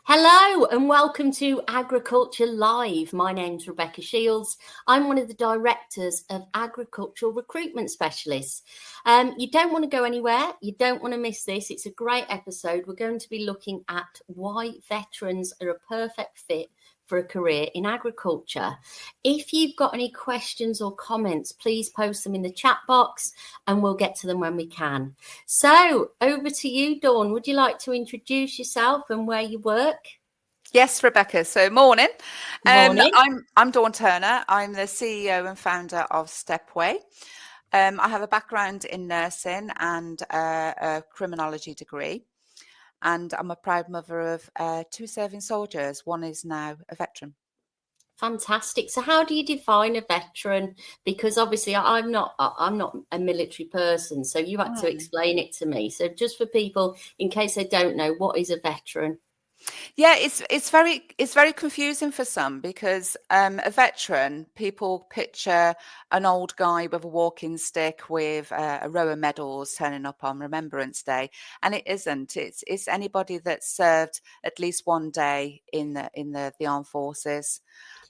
Hello and welcome to Agriculture Live. My name's Rebecca Shields. I'm one of the directors of Agricultural Recruitment Specialists. You don't want to go anywhere. You don't want to miss this. It's a great episode. We're going to be looking at why veterans are a perfect fit for a career in agriculture. If you've got any questions or comments, please post them in the chat box and we'll get to them when we can. So over to you, Dawn. Would you like to introduce yourself and where you work? Yes, Rebecca. So morning. Morning. I'm Dawn Turner. I'm the CEO and founder of Stepway. I have a background in nursing and a criminology degree. And I'm a proud mother of two serving soldiers. One is now a veteran. Fantastic. So how do you define a veteran? Because obviously I'm not a military person, so you had to explain it to me. So just for people, in case they don't know, what is a veteran? Yeah, it's very confusing for some because a veteran, people picture an old guy with a walking stick with a row of medals turning up on Remembrance Day, and it isn't. It's anybody that served at least one day in the armed forces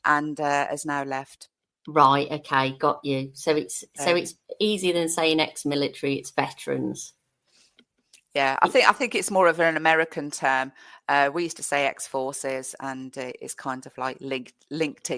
and has now left. Right. Okay. Got you. So it's easier than saying ex-military. It's veterans. Yeah, I think it's more of an American term. We used to say ex-forces, and it's kind of like leaked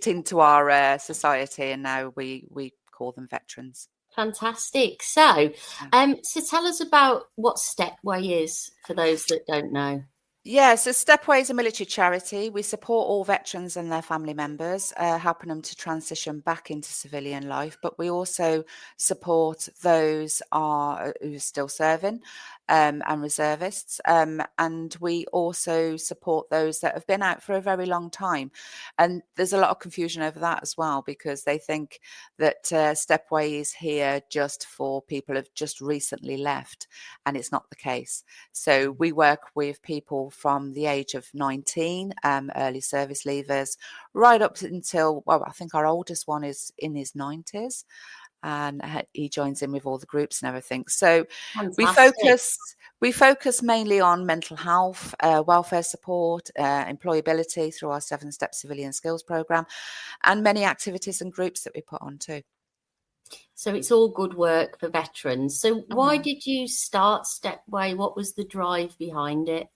into our society, and now we call them veterans. Fantastic. So, so tell us about what Stepway is for those that don't know. Yeah, so Stepway is a military charity. We support all veterans and their family members, helping them to transition back into civilian life. But we also support those who are still serving and reservists. And we also support those that have been out for a very long time. And there's a lot of confusion over that as well, because they think that Stepway is here just for people who have just recently left. And it's not the case. So we work with people from the age of 19, early service leavers, right up until, well, I think our oldest one is in his 90s, and he joins in with all the groups and everything. So Fantastic. we focus mainly on mental health, welfare support, employability through our 7-step civilian skills program, and many activities and groups that we put on too. So it's all good work for veterans. So why did you start Stepway? What was the drive behind it?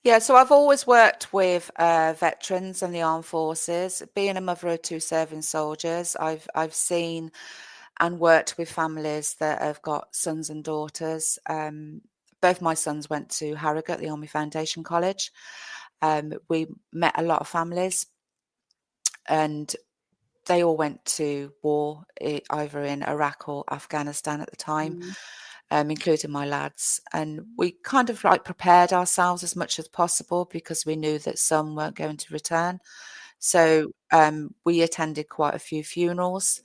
Yeah, so I've always worked with veterans and the armed forces. Being a mother of two serving soldiers, I've seen and worked with families that have got sons and daughters. Both my sons went to Harrogate, the Army Foundation College. We met a lot of families, and they all went to war, either in Iraq or Afghanistan at the time. Including my lads. And we kind of like prepared ourselves as much as possible because we knew that some weren't going to return. So we attended quite a few funerals.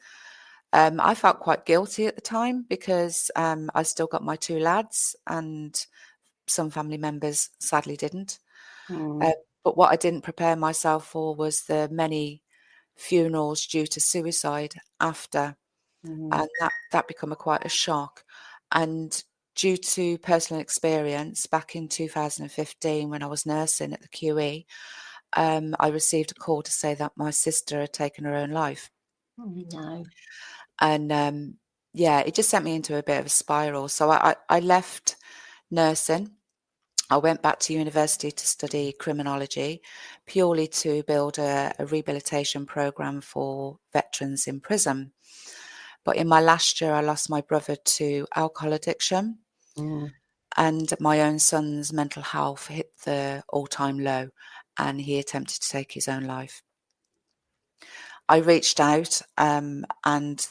I felt quite guilty at the time because I still got my two lads, and some family members sadly didn't. But what I didn't prepare myself for was the many funerals due to suicide after. And that became quite a shock. And due to personal experience, back in 2015, when I was nursing at the QE, I received a call to say that my sister had taken her own life. Oh, no. And yeah, it just sent me into a bit of a spiral. So I left nursing. I went back to university to study criminology, purely to build a rehabilitation program for veterans in prison. But in my last year, I lost my brother to alcohol addiction, and my own son's mental health hit the all-time low, and he attempted to take his own life. I reached out, and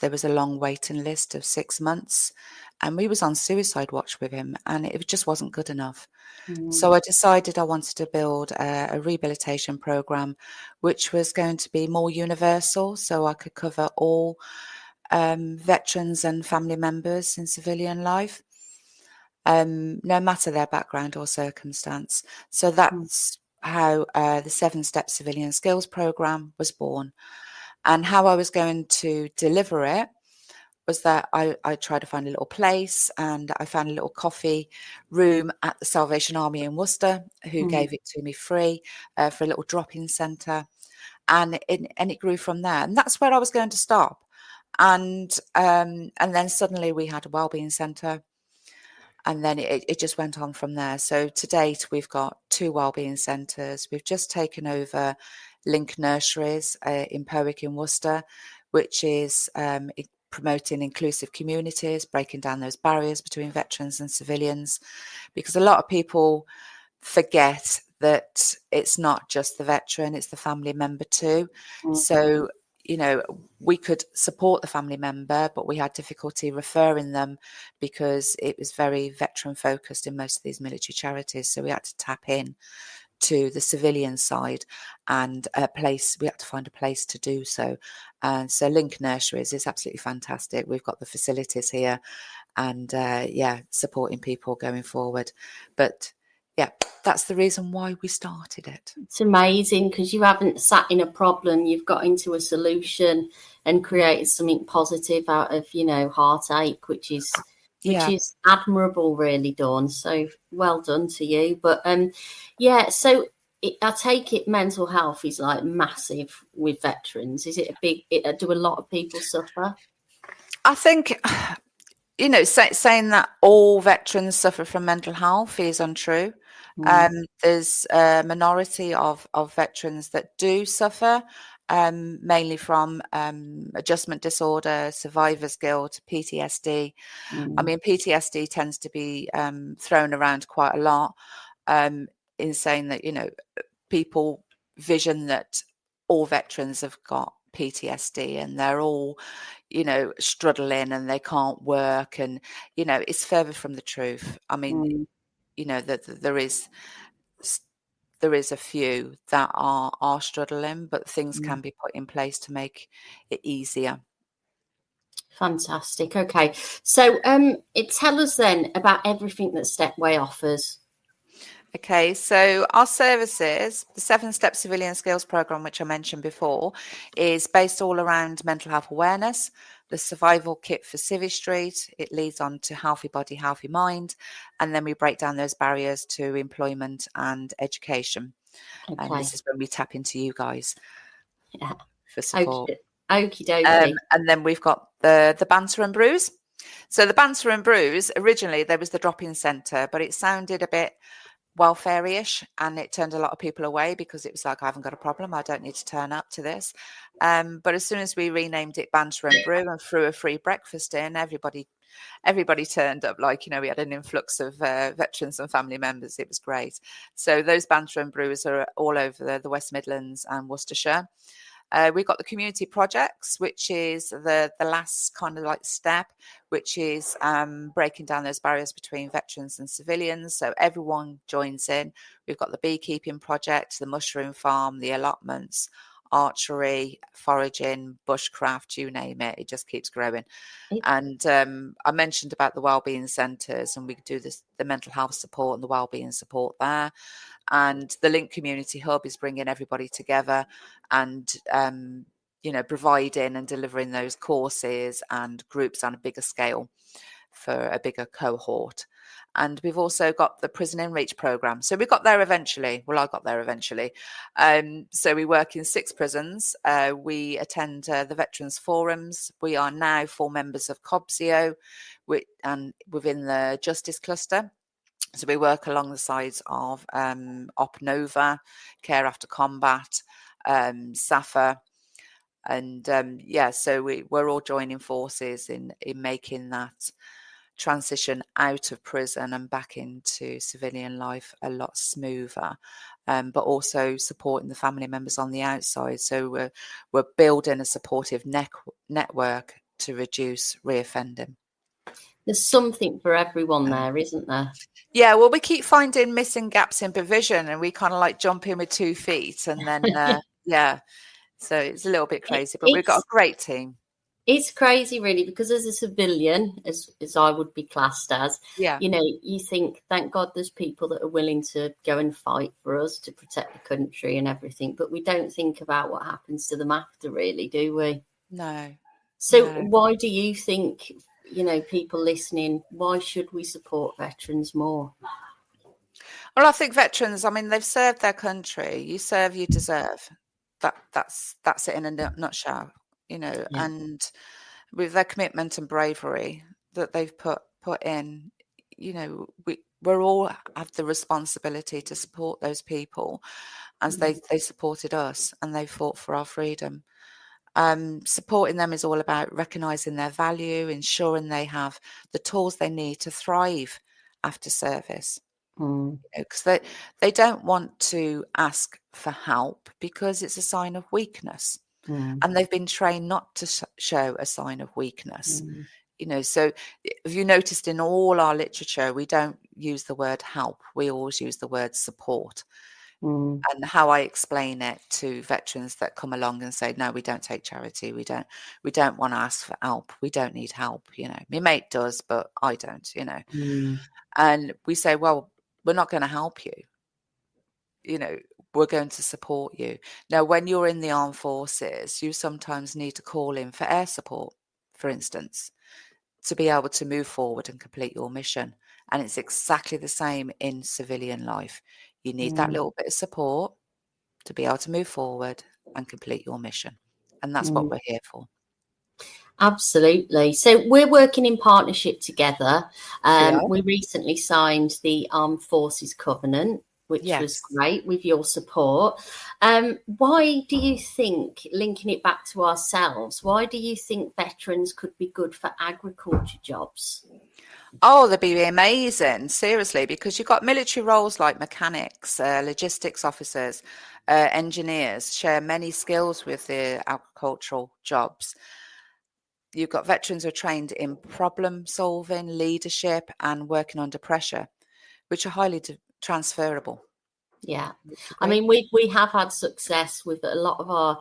there was a long waiting list of 6 months, and we was on suicide watch with him, and it just wasn't good enough. So I decided I wanted to build a rehabilitation program, which was going to be more universal, so I could cover all veterans and family members in civilian life, no matter their background or circumstance. So that's how the 7-step civilian skills program was born. And how I was going to deliver it was that I tried to find a little place, and I found a little coffee room at the Salvation Army in Worcester, who gave it to me free for a little drop-in centre, and it grew from there. And that's where I was going to stop. And then suddenly we had a wellbeing centre, and then it just went on from there. So to date, we've got 2 wellbeing centres. We've just taken over Link Nurseries in Powick in Worcester, which is promoting inclusive communities, breaking down those barriers between veterans and civilians, because a lot of people forget that it's not just the veteran, it's the family member too. So, we could support the family member, but we had difficulty referring them because it was very veteran focused in most of these military charities. So we had to tap in to the civilian side, and we had to find a place to do so. And so Link Nurseries is absolutely fantastic. We've got the facilities here, and supporting people going forward. But yeah, that's the reason why we started it. It's amazing, because you haven't sat in a problem, you've got into a solution and created something positive out of, heartache, which is admirable, really, Dawn. So well done to you. But so I take it mental health is like massive with veterans. Is it a big? Do a lot of people suffer? I think, saying that all veterans suffer from mental health is untrue. There's a minority of veterans that do suffer, mainly from adjustment disorder, survivor's guilt, PTSD. I mean, PTSD tends to be thrown around quite a lot, in saying that, people vision that all veterans have got PTSD and they're all, struggling and they can't work, and it's further from the truth. I mean, that there is a few that are struggling, but things can be put in place to make it easier. Fantastic. Okay, so tell us then about everything that Stepway offers. Okay, so our services, the 7-step civilian skills program, which I mentioned before, is based all around mental health awareness, the survival kit for Civvy Street. It leads on to healthy body, healthy mind. And then we break down those barriers to employment and education. Okay. And this is when we tap into you guys for support. Okie dokie. And then we've got the Banter and Brews. So the Banter and Brews, originally there was the drop-in centre, but it sounded a bit welfare-ish, and it turned a lot of people away because it was like, I haven't got a problem, I don't need to turn up to this. But as soon as we renamed it Banter and Brew and threw a free breakfast in, everybody turned up. Like, we had an influx of veterans and family members. It was great. So those Banter and Brews are all over the West Midlands and Worcestershire. We've got the community projects, which is the last kind of like step, which is breaking down those barriers between veterans and civilians. So everyone joins in. We've got the beekeeping project, the mushroom farm, the allotments, archery, foraging, bushcraft, you name it. It just keeps growing. And I mentioned about the wellbeing centres, and we do the mental health support and the wellbeing support there. And the Link Community Hub is bringing everybody together and, providing and delivering those courses and groups on a bigger scale for a bigger cohort. And we've also got the Prison in Reach programme. So we got there eventually. Well, I got there eventually. So we work in 6 prisons. We attend the Veterans Forums. We are now full members of COBSIO and within the Justice Cluster. So we work along the sides of OpNova, Care After Combat, SAFA. And so we're all joining forces in making that transition out of prison and back into civilian life a lot smoother, but also supporting the family members on the outside. So we're building a supportive network to reduce reoffending. There's something for everyone there, isn't there? Yeah, well, we keep finding missing gaps in provision, and we kind of like jump in with 2 feet, and then so it's a little bit crazy, but we've got a great team. It's crazy, really, because as a civilian, as I would be classed as, you think, thank God there's people that are willing to go and fight for us to protect the country and everything, but we don't think about what happens to them after, really, do we? No. So No. why do you think, people listening, why should we support veterans more? Well, I think veterans, I mean, they've served their country. You serve, you deserve. That's it in a nutshell, Yeah. and with their commitment and bravery that they've put in, we're all have the responsibility to support those people as they supported us and they fought for our freedom. Supporting them is all about recognizing their value, ensuring they have the tools they need to thrive after service. Mm, Because they don't want to ask for help because it's a sign of weakness, mm, and they've been trained not to show a sign of weakness. mm, So if you noticed in all our literature, we don't use the word help. We always use the word support. mm, And how I explain it to veterans that come along and say, no, we don't take charity. We don't want to ask for help. We don't need help. My mate does, but I don't, mm, and we say, well, we're not going to help you. We're going to support you. Now, when you're in the armed forces, you sometimes need to call in for air support, for instance, to be able to move forward and complete your mission. And it's exactly the same in civilian life. You need that mm, little bit of support to be able to move forward and complete your mission. And that's what mm. we're here for. Absolutely. So we're working in partnership together. We are. We recently signed the Armed Forces Covenant, which was Yes. great with your support. Why do you think, linking it back to ourselves, why do you think veterans could be good for agriculture jobs? Oh, they'd be amazing, seriously, because you've got military roles like mechanics, logistics officers, engineers, share many skills with the agricultural jobs. You've got veterans who are trained in problem solving, leadership, and working under pressure, which are highly transferable. Yeah, Would you I agree? mean, we have had success with a lot of our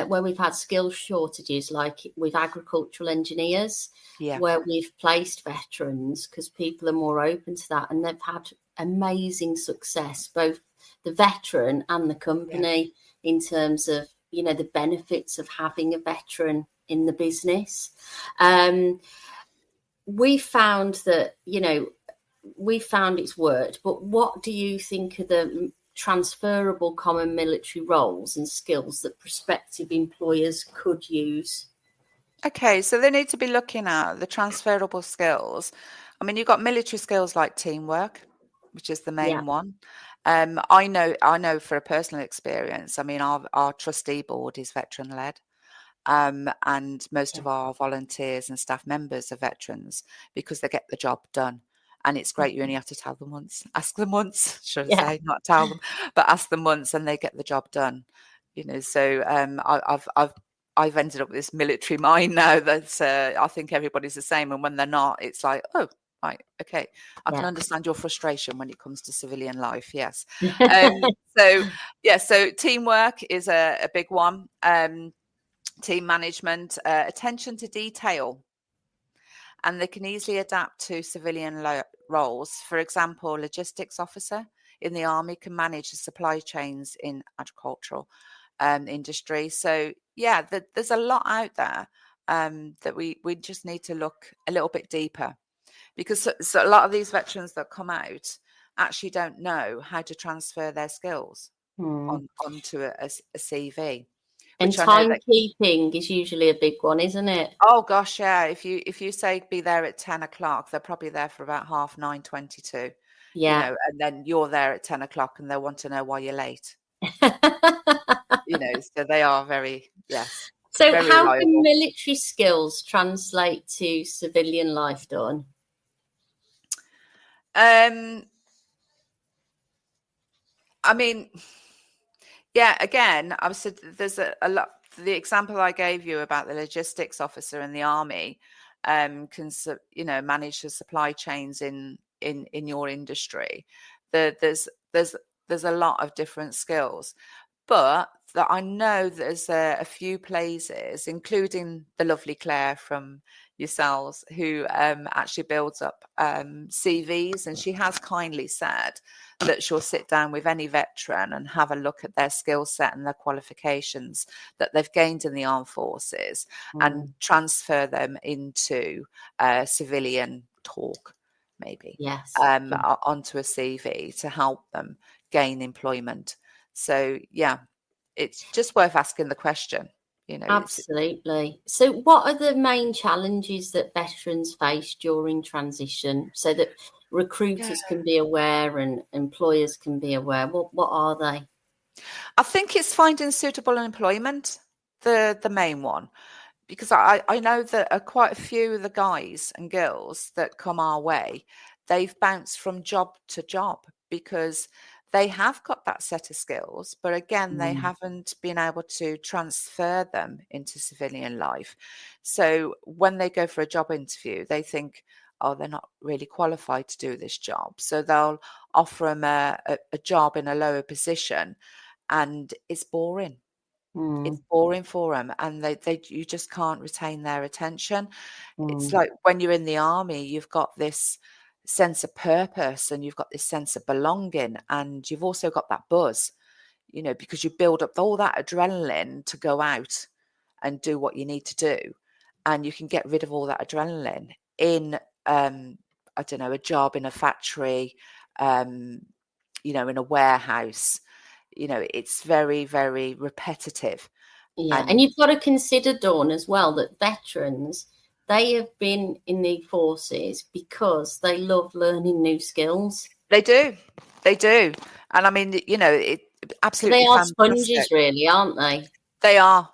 where we've had skill shortages, like with agricultural engineers, Yeah. where we've placed veterans because people are more open to that, and they've had amazing success, both the veteran and the Yeah. company, in terms of the benefits of having a veteran in the business. We found that we found it's worked, but what do you think are the transferable common military roles and skills that prospective employers could use? Okay, so they need to be looking at the transferable skills. I mean, you've got military skills like teamwork, which is the Yeah, main one. I know for a personal experience. I mean, our trustee board is veteran led. And most yeah, of our volunteers and staff members are veterans because they get the job done. And it's great. You only have to tell them once, ask them once, should I yeah, say, not tell them, but ask them once, and they get the job done. So I've ended up with this military mind now that I think everybody's the same, and when they're not, it's like, oh, right, okay, I can yeah. understand your frustration when it comes to civilian life. Yes. Um, so yeah, so teamwork is a big one. Team management, attention to detail, and they can easily adapt to civilian roles. For example, logistics officer in the army can manage the supply chains in agricultural industry. So yeah, there's a lot out there that we just need to look a little bit deeper, because so a lot of these veterans that come out actually don't know how to transfer their skills Hmm. onto a CV, And which I know that. timekeeping is usually a big one, isn't it? Oh gosh, yeah. If you say be there at 10 o'clock, they're probably there for about 9:22, Yeah. and then you're there at 10 o'clock and they want to know why you're late. So they are very, yes, So, very how can reliable. military skills translate to civilian life, Dawn? Um, I mean, yeah, again, I said there's a lot. The example I gave you about the logistics officer in the army can manage the supply chains in your industry. There's a lot of different skills, but that I know there's a few places, including the lovely Claire from yourselves, who actually builds up CVs, and she has kindly said that she'll sit down with any veteran and have a look at their skill set and their qualifications that they've gained in the armed forces and transfer them into civilian talk, maybe, Yes. Yeah. onto a CV to help them gain employment. So, yeah, it's just worth asking the question. Absolutely. So, what are the main challenges that veterans face during transition so that recruiters can be aware and employers can be aware? What are they? I think it's finding suitable employment, the main one, because I know that quite a few of the guys and girls that come our way, they've bounced from job to job because they have got that set of skills, but again, they haven't been able to transfer them into civilian life. So when they go for a job interview, they think, oh, they're not really qualified to do this job. So they'll offer them a job in a lower position, and it's boring. It's boring for them, and you just can't retain their attention. It's like when you're in the army, you've got this sense of purpose and you've got this sense of belonging, and you've also got that buzz, because you build up all that adrenaline to go out and do what you need to do, and you can get rid of all that adrenaline in I don't know, a job in a factory, in a warehouse. It's very, very repetitive. Yeah. And And you've got to consider, Dawn, as well, that veterans, they have been in the forces because they love learning new skills. they do. And I mean, it So they absolutely are fantastic. sponges, really, aren't they? They are.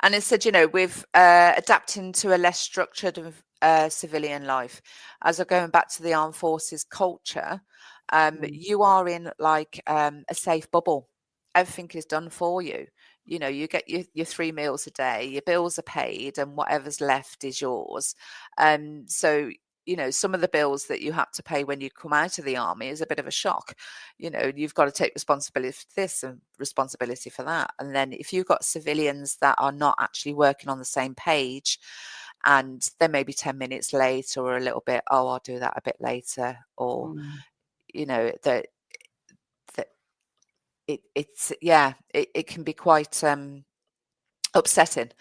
And it said, with adapting to a less structured civilian life, as we're going back to the armed forces culture, you are in like a safe bubble. Everything is done for you. You get your 3 meals a day, your bills are paid, and whatever's left is yours. So some of the bills that you have to pay when you come out of the army is a bit of a shock. You've got to take responsibility for this and responsibility for that. And then if you've got civilians that are not actually working on the same page, and they may be 10 minutes late or a little bit, oh, I'll do that a bit later, or, that it can be quite upsetting,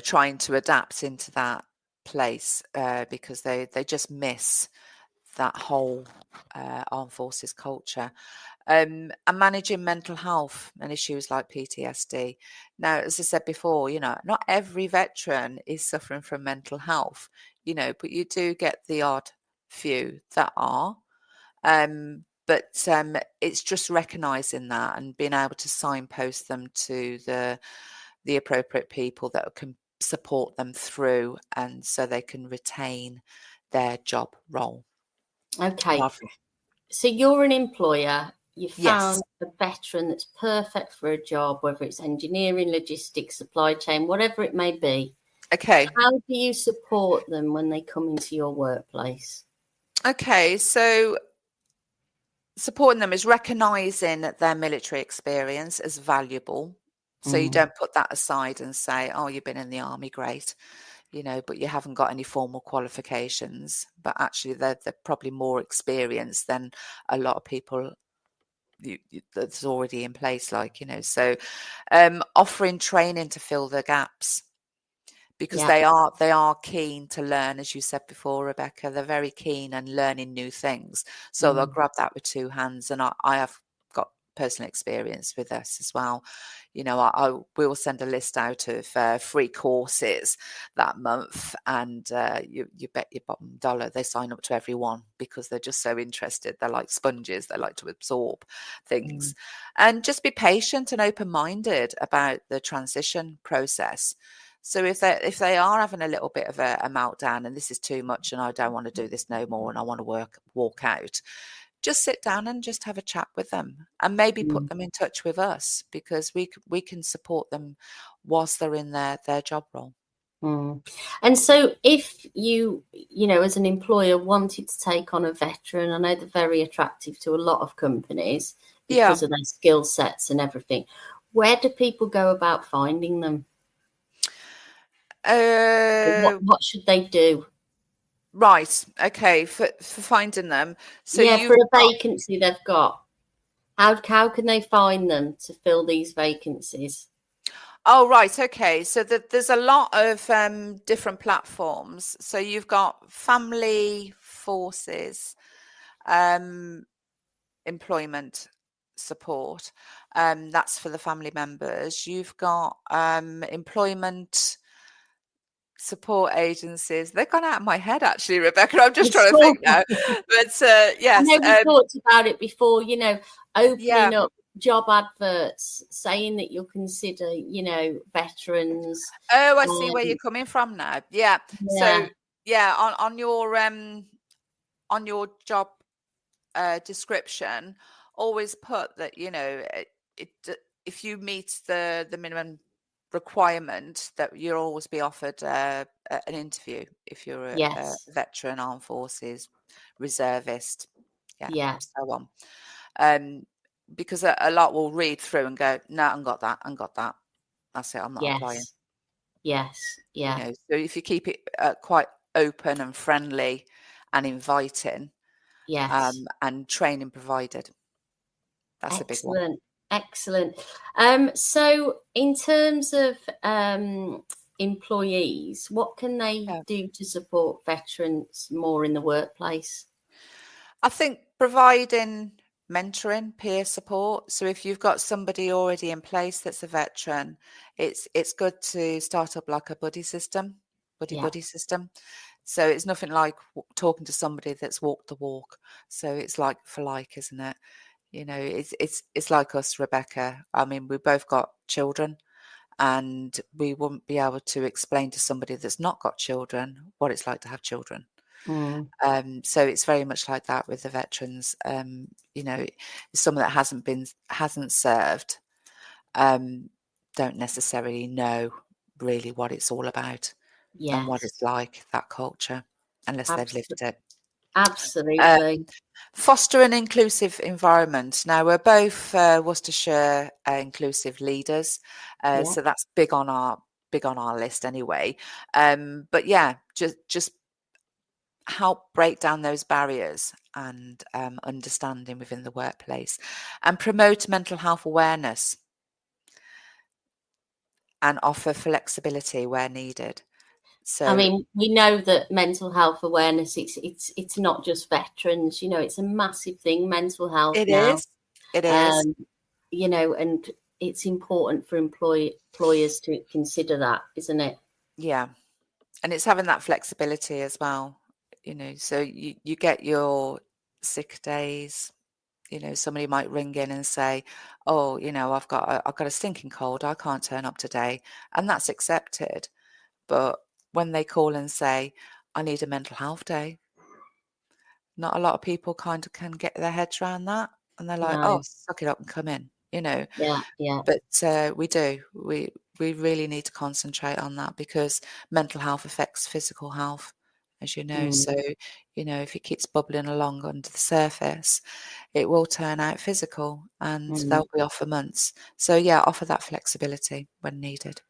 trying to adapt into that place, because they just miss that whole armed forces culture. And managing mental health and issues like PTSD. Now, as I said before, not every veteran is suffering from mental health, but you do get the odd few that are. But it's just recognizing that and being able to signpost them to the appropriate people that can support them through, and so they can retain their job role. Okay. So you're an employer. You Yes. found a veteran that's perfect for a job, whether it's engineering, logistics, supply chain, whatever it may be. Okay. How do you support them when they come into your workplace? Okay. So supporting them is recognizing their military experience as valuable. So you don't put that aside and say, oh, you've been in the army, great, but you haven't got any formal qualifications. But actually, they're probably more experienced than a lot of people that's already in place, so offering training to fill the gaps, because Yeah. they are keen to learn, as you said before, Rebecca. They're very keen and learning new things, so they'll grab that with two hands. And I have got personal experience with this as well. I will send a list out of free courses that month, and you bet your bottom dollar they sign up to every one, because they're just so interested. They're like sponges. They like to absorb things. And just be patient and open-minded about the transition process. So if they are having a little bit of a meltdown, and this is too much, and I don't want to do this no more, and I want to walk out, just sit down and just have a chat with them, and maybe put them in touch with us, because we can support them whilst they're in their job role. And so if you as an employer wanted to take on a veteran, I know they're very attractive to a lot of companies because of their skill sets and everything. Where do people go about finding them? What should they do? Right. Okay. For finding them. So Yeah, for you've a got. vacancy they've got. How can they find them to fill these vacancies? Oh, right. Okay. So there's a lot of different platforms. So you've got Family Forces, employment support. That's for the family members. You've got employment support agencies. They've gone out of my head, actually, Rebecca. I'm just It's trying to think all- now. But I yes, know we talked about it before, yeah. opening up job adverts, saying that you'll consider, veterans. Oh, I see where you're Um, coming from now. Yeah. So yeah, yeah, on your job description, always put that if you meet the minimum requirement, that you'll always be offered an interview if you're a yes, veteran, armed forces, reservist, yeah, yeah, so on. Um, because a lot will read through and go, no, I haven't got that, I haven't got that. That's it, I'm not applying. yes, yes, yeah, So if you keep it quite open and friendly and inviting, yes. and training provided, that's a big one. Excellent, excellent. So in terms of employees, what can they Yeah. do to support veterans more in the workplace? I think providing mentoring, peer support. So if you've got somebody already in place that's a veteran, it's good to start up like a Yeah. buddy system. So it's nothing like talking to somebody that's walked the walk. So it's like for like, isn't it? It's like us, Rebecca. I mean, we both got children, and we wouldn't be able to explain to somebody that's not got children what it's like to have children. Mm, So it's very much like that with the veterans. Someone that hasn't served, don't necessarily know really what it's all about and what it's yes. like, that culture, unless they've Abs- lived it. Uh, absolutely. Foster an inclusive environment. Now we're both Worcestershire inclusive leaders, Yeah. so that's big on our list anyway. But yeah, just help break down those barriers and understanding within the workplace, and promote mental health awareness and offer flexibility where needed. I So mean, we know that mental health awareness, it's not just veterans, it's a massive thing, mental health it now. is, it is, Um, and it's important for employers to consider that, isn't it? yeah, and it's having that flexibility as well. So you get your sick days. Somebody might ring in and say, "Oh, I've got a stinking cold. I can't turn up today," and that's accepted. But when they call and say, "I need a mental health day," not a lot of people kind of can get their heads around that, and they're like, "Oh, No. suck it up and come in." Yeah, yeah. But we do. We really need to concentrate on that, because mental health affects physical health, as you know. Mm, So, if it keeps bubbling along under the surface, it will turn out physical, and mm. they'll be off for months. So yeah, offer that flexibility when needed.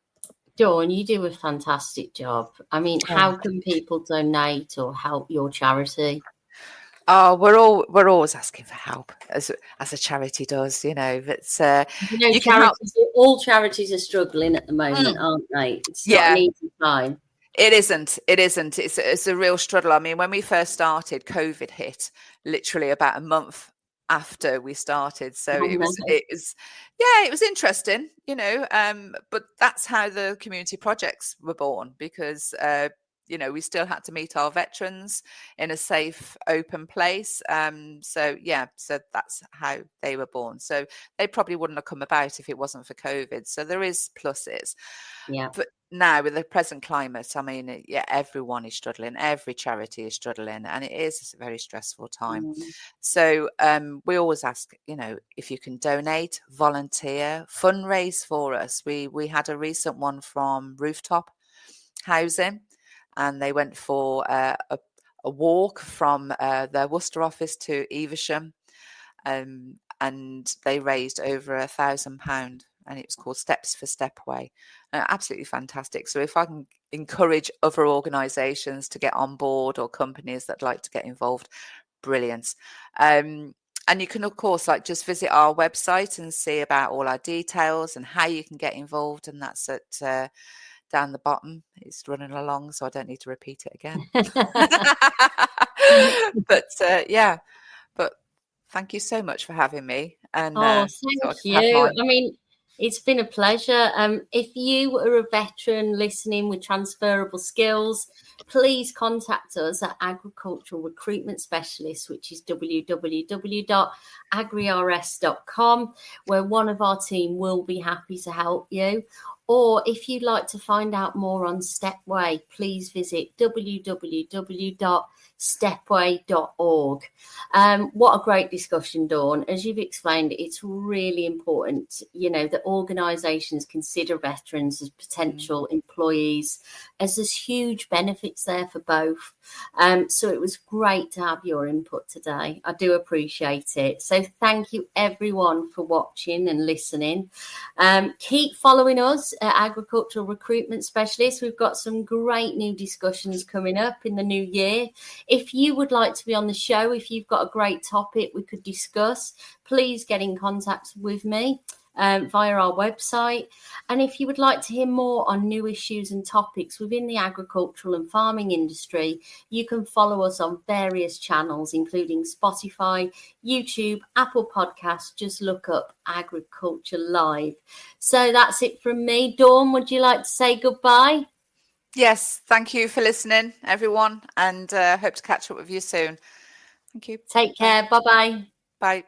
Dawn, you do a fantastic job. I mean, Oh. how can people donate or help your charity? Oh, we're always asking for help, as a charity does, But you can help. All charities are struggling at the moment, Mm, aren't they? It's not an yeah, easy time. it isn't. It isn't. It's a real struggle. I mean, when we first started, COVID hit literally about a month after we started. So Oh, no. yeah, it was interesting, but that's how the community projects were born, because we still had to meet our veterans in a safe, open place. So yeah, so that's how they were born. So they probably wouldn't have come about if it wasn't for COVID. So there is pluses. Yeah. But now with the present climate, I mean, yeah, everyone is struggling, every charity is struggling, and it is a very stressful time. Mm, So we always ask, if you can donate, volunteer, fundraise for us. We had a recent one from Rooftop Housing, and they went for a walk from their Worcester office to Evesham, and they raised over £1,000 and it was called Steps for Stepway. Absolutely fantastic. So if I can encourage other organisations to get on board, or companies that like to get involved, brilliant. And you can, of course, like just visit our website and see about all our details and how you can get involved. And that's at down the bottom. It's running along, so I don't need to repeat it again. But yeah, but thank you so much for having me. And Oh, so I thank can have you. my... I mean, it's been a pleasure. If you are a veteran listening with transferable skills, please contact us at Agricultural Recruitment Specialists, which is www.agrirs.com, where one of our team will be happy to help you. Or if you'd like to find out more on Stepway, please visit www.stepway.org. What a great discussion, Dawn. As you've explained, it's really important, that organisations consider veterans as potential employees, as there's huge benefits there for both. So it was great to have your input today. I do appreciate it. So thank you, everyone, for watching and listening. Keep following us at Agricultural Recruitment Specialists. We've got some great new discussions coming up in the new year. If you would like to be on the show, if you've got a great topic we could discuss, please get in contact with me via our website. And if you would like to hear more on new issues and topics within the agricultural and farming industry, you can follow us on various channels, including Spotify, YouTube, Apple Podcasts. Just look up Agriculture Live. So that's it from me. Dawn, would you like to say goodbye? Yes, thank you for listening, everyone, and hope to catch up with you soon. Thank you. Take care. Bye-bye. Bye.